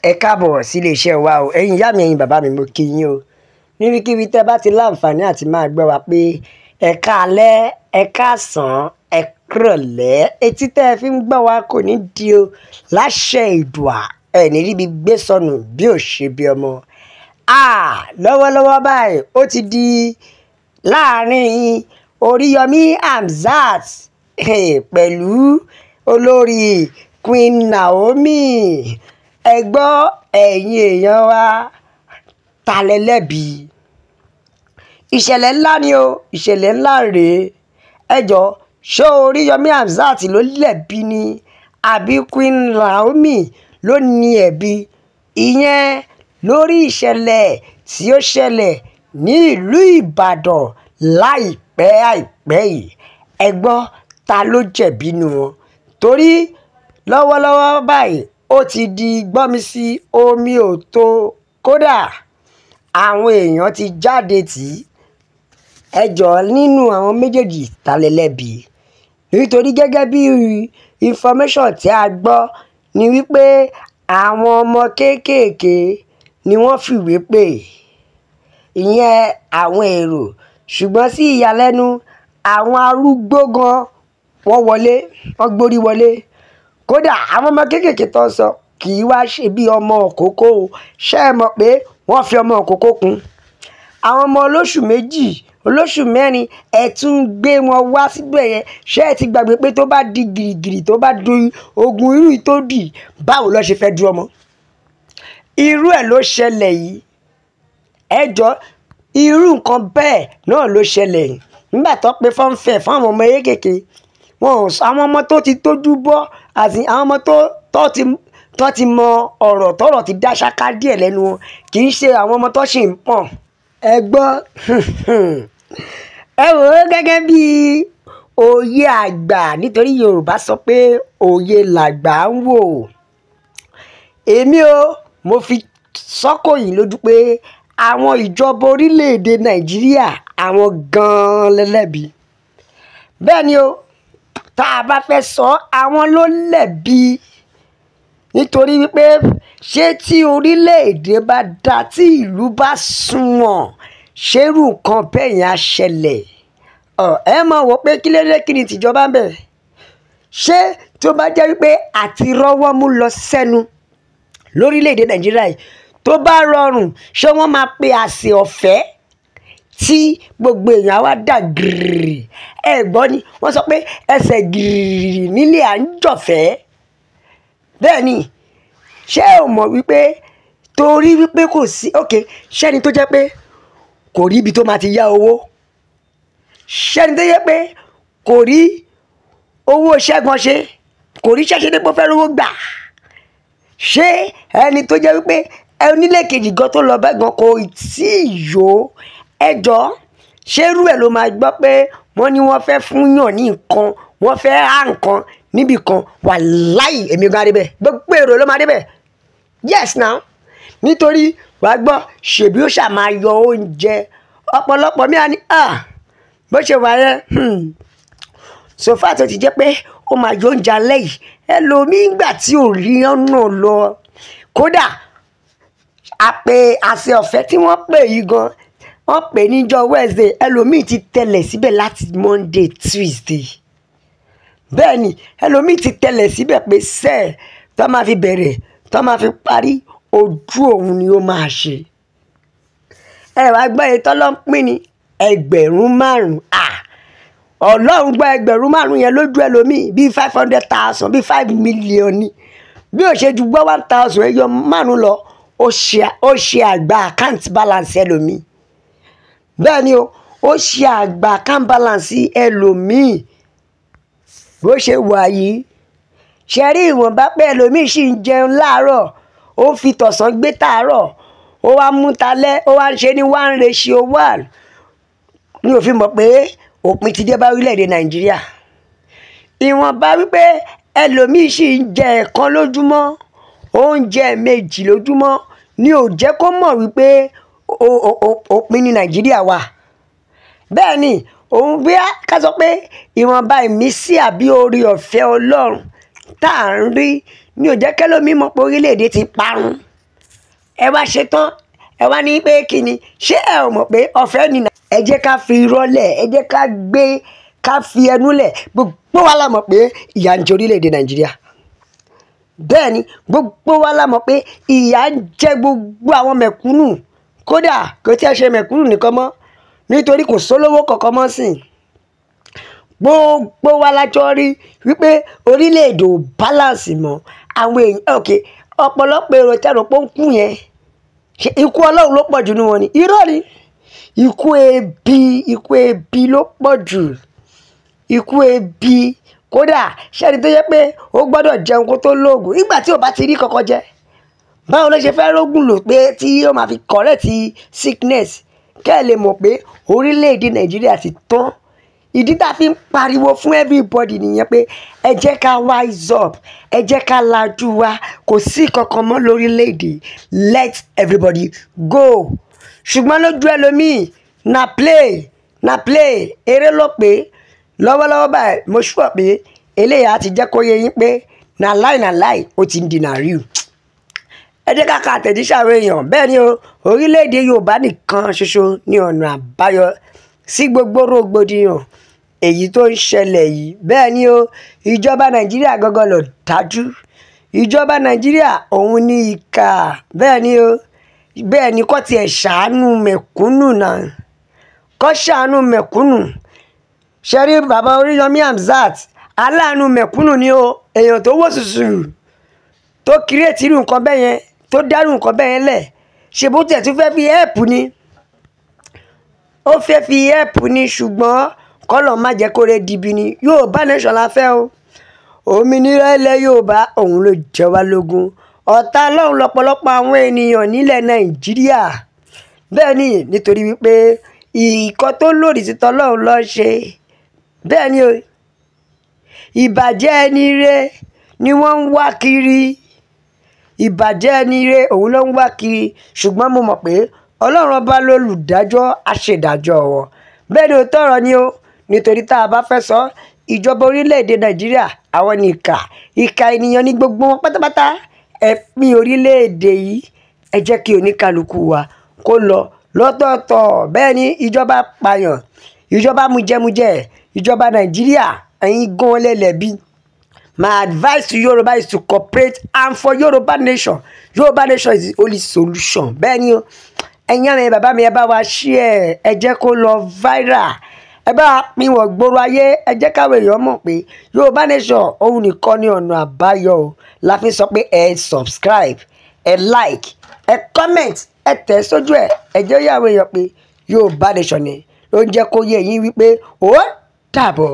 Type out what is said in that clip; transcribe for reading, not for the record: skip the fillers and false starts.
Ẹ káàbọ̀ sí iléeṣẹ́ wa o, ẹ̀yin ìyá mi, ẹ̀yin bàbá mi, mo kí yín o. Níbikíbi tẹ́ bá ti láǹfààní àti máa gbọ́ wa pé ẹ káalẹ́, ẹ káàsán, ẹ kúrọ̀lẹ́, etí tẹ́ ẹ fi ń gbọ́ wa kò ní di o. Láṣẹ Èdùà, ẹ ní ríbi gbé sọnù bí ò ṣe bí ọmọ. Lọ́wọ́lọ́wọ́ báyìí ó ti di láàrin Oríyọmí Hamzat pẹ̀lú olórí Queen Naomi. Ẹ gbọ́ ẹ̀yin èèyàn wa, ta lẹ lẹ́bi? Ìṣẹ̀lẹ̀ ńlá ni o, ìṣẹ̀lẹ̀ ńlá rèé. Ẹ jọ ṣé Oríyọmí Hamzat ló lẹ́bi ni àbí Queen Naomi ló ní ẹ̀bi? Ìyẹn lórí ìṣẹ̀lẹ̀ tí ó ṣẹlẹ̀ ní ìlú Ìbàdàn láìpẹ́ yìí. Ẹ gbọ́ ta ló jẹ̀bi nínú wọn? Torí lọ́wọ́lọ́wọ́ báyìí ó ti di gbọ́nmisí omi ò tó, kódà àwọn èèyàn ti jáde tì í. Ẹ jọ̀ọ́ nínú àwọn méjèèjì ta lẹ lẹ́bi? Nítorí gẹ́gẹ́ bí information tí a gbọ́ ni wípé àwọn ọmọ kéékèèké ni wọ́n fìwé pè, ìyẹn àwọn èrò, ṣùgbọ́n sí ìyàlẹ́nu àwọn arúgbó gan wọ́n wọlé, wọ́n gbórí wọlé. Kódà àwọn ọmọ kéékèèké tó ń sọ kì í wá ṣe bí ọmọ òkókó o. Ṣé ẹ mọ̀ pé wọ́n fi ọmọ òkókó kún? Àwọn ọmọ olóṣù méjì, olóṣù mẹ́rin, ẹ tún gbé wọn wá síbẹ̀ yẹn. Ṣé ẹ ti gbàgbé pé tó bá di gìrìgìrì, tó bá di ogun irú tó dì, báwo ló ṣe fẹ́ dúró mọ́? Irú ẹ̀ ló ṣẹlẹ̀ yìí. Ẹ jọ irú nǹkan bẹ́ẹ̀ náà ló ṣẹlẹ̀ yìí. Nígbà tó pé fọ́nfẹ̀ fún àwọn ọmọ kéékèèké, wọn ò sọ àwọn ọmọ tó ti tójú bọ́ àti àwọn ọmọ tó ti mọ ọ̀rọ̀ tọ́rọ̀ ti dá ṣáká díẹ̀ lẹ́nu wọn, kì í ṣe àwọn ọmọ tó ṣì ń pọ̀n. Ẹ gbọ́ ẹ wò ó gẹ́gẹ́ bí òye àgbà, nítorí Yorùbá sọ pé òye làgbà ń wò. Èmi mo fi sọ́kò yìí lójú pé àwọn ìjọba orílẹ̀-èdè Nàìjíríà àwọn gan-an lẹ́lẹ́bi. Bẹ́ẹ̀ ni o, tá a bá fẹ́ sọ àwọn ló lẹ́bi. Nítorí wípé ṣé tí orílẹ̀-èdè bá dá, tí ìlú bá sunwọ̀n, ṣerú nǹkan bẹ́ẹ̀ yẹn á ṣẹlẹ̀? Ẹ mọ̀ wò pé kí lédè kí ni tìjọba ń bẹ̀? Ṣé tó bá jẹ́ wípé àti rọ́wọ́ mú lọ sẹ́nu lórílẹ̀-èdè Nàìjíríà yìí tó bá rọrùn, ṣé wọ́n máa pe àsè ọ̀fẹ́ tí gbogbo èèyàn wá dà gìrì? Ẹ gbọ́ ni wọ́n sọ pé ẹsẹ̀ gìrì nílé à ń jọ̀fẹ́. Bẹ́ẹ̀ ni, ṣé ò mọ̀ wípé torí wípé kò sí ṣẹ́ni tó jẹ́ pé kò rí ibi tó máa ti yá owó, ṣẹ́ni tó jẹ́ pé kò rí owó iṣẹ́ gan ṣe, kò rí iṣẹ́ ṣe dípò fẹ́ rówó gbà, ṣé ẹni tó jẹ́ wípé onílé kejì gan tó lọ bá gan kò tí ì yó? Ẹ jọ ṣé irú ẹ̀ ló máa gbọ́ pé wọ́n ní wọ́n fẹ́ fún yàn ní nǹkan, wọ́n fẹ́ há nǹkan níbì kan? Wàláì èmi gan débẹ̀, gbogbo èrò ló máa débẹ̀. Yes now, nítorí wàá gbọ́ ṣèbí ó ṣà máa yọ oúnjẹ. Ọ̀pọ̀lọpọ̀ mi á ní bó ṣe wà yẹn sòfà tó ti jẹ́ pé ó máa yọ oúnjẹ alẹ́ yìí, ẹlòmíì gbà tí ò rí ọ̀nà lọ. Kódà àsè ọ̀fẹ́ tí wọ́n pè yìí gan, wọ́n pè níjọ́ Wednesday, ẹlòmíì ti tẹ̀lẹ̀ síbẹ̀ láti Monday, Tuesday. Bẹ́ẹ̀ ni ẹlòmíì ti tẹ̀lẹ̀ síbẹ̀ pé sẹ́ẹ̀ tó máa fi bẹ̀rẹ̀ tó máa fi parí ojú òun ni ó máa ṣe. Ẹ wá gbọ́ èyí tọ́lọ́ ń pín ní 5,000. Ọlọ́run gbọ́ 5,000 yẹn lójú ẹlòmíì bíi 500,000, bíi 5 million ni. Bí ó ṣe ju gbọ́ 1,000 ẹyọ márùn lọ, ó ṣe àgbà account balance ẹlòmíì. Bẹ́ẹ̀ ni ó ṣe àgbà account balance ẹlòmíì. Bó ṣe wà yìí, ṣe rí ìwọ̀nba pé ẹlòmíì sì ń jẹun láàárọ̀, ó fi tọ̀sán gbé tàárọ̀, ó wá mú talẹ́, ó wá ń ṣe ní 1:1. Ní òfin mọ̀ pé òpin ti dé bá orílẹ̀-èdè Nàìjíríà. Ìwọ̀nba wípé ẹlòmíì sì ń jẹ ẹ̀kan lójúmọ́, oúnjẹ méjì lójúmọ́, ni ò jẹ́ kó mọ̀ wípé òpin ní Nàìjíríà wà. Bẹ́ẹ̀ ni òun bí ká sọ pé ìwọ̀nba ìmísí àbí oore ọ̀fẹ́ Ọlọ́run tá à ń rí ni ò jẹ́ kẹ́lòmíì mọ̀ pé orílẹ̀-èdè ti parun. ẹ wá ṣe tán ẹ wá ní pé kí ni ṣé ẹ ò mọ̀ pé ọ̀fẹ́ nìyà. ẹ jẹ́ ká fi rọ́lẹ̀ ẹ jẹ́ ká fi ẹnu lẹ̀ gbogbo wa la mọ̀ pé ìyà ń jẹ orílẹ̀-èdè Nàìjíríà. Bẹ́ẹ̀ ni gbogbo wa la mọ̀ pé ìyà ń jẹ gbogbo àwọn mẹ̀kúnnù, kódà kò tí ẹ ṣe mẹ̀kúnnù nìkan mọ́ nítorí kò sólówó kankan mọ́ sìn. Gbogbo wa la jọ rí wípé orílẹ̀-èdè ò balance mọ́. Àwọn èèyàn ọ̀pọ̀lọpọ̀ èrò tẹ̀rọ pé ó ń kú yẹn ikú Ọlọ́run ló pọ̀ jù nínú wọn ni. Irọ́ ni, ikú ebi ló pọ̀ jù, ikú ebi. Kódà ṣẹ́ni tó yẹ pé ó gbọ́dọ̀ jẹun kó tó lóògùn nígbà tí ò bá ti rí kankan jẹ. Báwo ló ṣe fẹ́ rógùn lò pé tí ó máa fi correct sickness? Kẹ́ ẹ lè mọ̀ pé orílẹ̀-èdè Nàìjíríà ti tán. Ìdí tá a fi ń pariwo fún everybody nìyẹn pé ẹ jẹ́ ká wise up, ẹ jẹ́ ká lajú wa, kò sí kankan mọ́ lórílẹ̀-èdè, let everybody go. Ṣùgbọ́n lójú ẹlòmíì na play eré ló pé lọ́wọ́lọ́wọ́ báyìí mo sure pé eléyà ti jẹ́ kó yé yín pé na lie ó ti ń di na real. Ẹ jẹ́ ká ka àtẹ̀jíṣẹ́ àwọn èèyàn. Bẹ́ẹ̀ ni o, orílẹ̀-èdè Yorùbá nìkan ṣoṣo ní ọ̀nà àbáyọ sí gbogbo rògbòdìyàn èyí tó ń ṣẹlẹ̀ yìí. Bẹ́ẹ̀ ni o, ìjọba Nàìjíríà gangan ló dájú, ìjọba Nàìjíríà òun ní ìkà. Bẹ́ẹ̀ ni o, bẹ́ẹ̀ ni kó tiẹ̀ ṣàánú mẹ̀kúnnù náà, kó ṣàánú mẹ̀kúnnù. Ṣé rí bàbá Oríyọmí Hamzat aláàánú mẹ̀kúnnù ni o, èèyàn tó wò sùsù tó create irú nǹkan bẹ́ẹ̀ yẹn, tó dárú nǹkan bẹ́ẹ̀ yẹn lẹ̀, ṣe bó tiẹ̀ tún fẹ́ fi help ni, ó fẹ́ fi help ni. Ṣùgbọ́n kọ́lọ̀ má jẹ́ kó rẹ̀ dìbì ni. Yorùbá nation la fẹ́ o, òmìnira ilẹ̀ Yorùbá òun ló jẹ wá lógún. Ọ̀tá Ọlọ́run lọ́pọ̀lọpọ̀ àwọn ènìyàn nílẹ̀ Nàìjíríà. Bẹ́ẹ̀ ni, nítorí wípé ìkọ́ tó lòdì sí tọ́lọ́run ló ṣe. Bẹ́ẹ̀ ni o, ìbàjẹ́ ẹni rẹ̀ ni wọ́n ń wá kiri, ìbàjẹ́ ẹni rẹ̀ òun ló ń wá kiri. Ṣùgbọ́n mo mọ̀ pé Ọlọ́run ọba lolùdájọ́ aṣèdájọ́ wọn. Bẹ́ẹ̀ ni ó tọrọ ni o, nítorí tá a bá fẹ́ sọ ìjọba orílẹ̀-èdè Nàìjíríà àwọn ni ìkà ènìyàn ní gbogbo wọn pátápátá. Ẹ pín orílẹ̀-èdè yìí, ẹ jẹ́ kí oníkálukú wa kó lọ lọ́tọ̀ọ̀tọ̀. Bẹ́ẹ̀ ni ìjọba pààyàn, ìjọba mujẹmujẹ, ìjọba Nàìjíríà ẹ̀yin gan lẹ́lẹ́bí. My advice to Yoruba is to cooperate, and for Yoruba nation is the only solution. Bẹ́ẹ̀ ni o, ẹ̀yin àmì bàbá mi ẹ bá wa share, ẹ jẹ́ kó lọ viral, ẹ bá pín wọ̀ gbòòrò ayé, ẹ jẹ́ káwọn èèyàn mọ̀ pé Yoruba nation òun nìkan ní ọ̀nà àbáyọ o. La fi sọ pé ẹ subscribe, ẹ like, ẹ comment, ẹ tẹ̀ sójú ẹ jẹ́ yàwó èèyàn pé Yoruba nation ni ló ń jẹ́ kó yé yín wípé ó dàbọ̀.